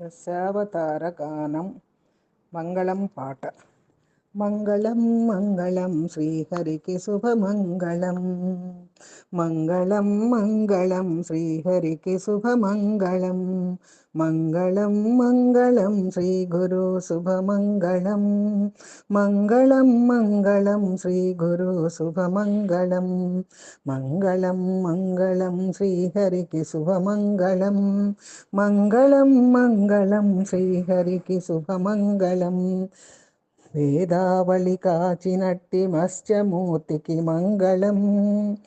దశావతారగానం మంగళం పాట. మంగళం మంగళం శ్రీహరికి శుభమంగళం. మంగళం మంగళం శ్రీహరికి శుభమంగళం. మంగళం మంగళం శ్రీ గురు శుభమంగళం. మంగళం మంగళం శ్రీ గురు శుభమంగళం. మంగళం మంగళం శ్రీహరికి శుభమంగళం. మంగళం మంగళం శ్రీహరికి శుభమంగళం. వేదావళి కాచినట్టి మత్స్యమూర్తికి మంగళం.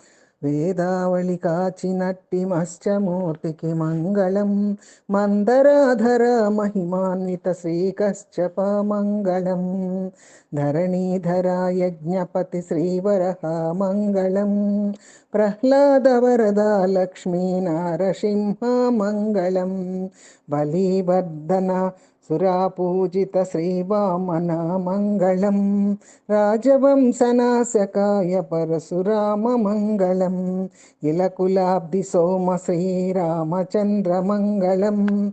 వేదావళి కాచినట్టి మత్స్యమూర్తికి మంగళం. మందరాధర మహిమాన్విత శ్రీకశ్యప మంగళం. ధరణీధర యజ్ఞపతి శ్రీవరహ మంగళం. ప్రహ్లాద వరద లక్ష్మీ నారసింహ మంగళం. బలివర్ధన సురాపూజిత శ్రీవామన మంగళం. రాజవంశనాశకాయ పరశురామ మంగళం. ఇలకులాబ్ది సోమ శ్రీరామచంద్ర మంగళం.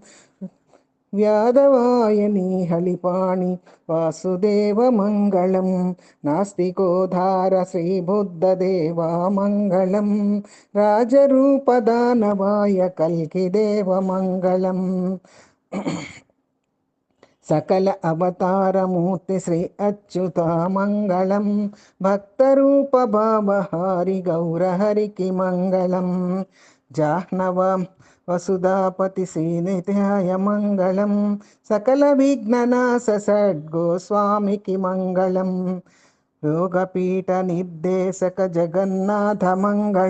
వ్యాధవాయని హళిపాణి వాసుదేవ మంగళం. నాస్తికోధార శ్రీబుద్ధదేవ మంగళం. రాజరూపదానవాయ కల్కిదేవ మంగళం. సకల అవతారమూర్తి శ్రీ అచ్యుత మంగళం. భక్తరూప భావహారి గౌరహరికి మంగళం. జాహ్నవ వసుధాపతి శ్రీనిత్యాయ మంగళం. సకల విఘ్ననాశ సద్గోస్వామికి మంగళం. యోగపీఠ నిర్దేశక జగన్నాథ మంగళం.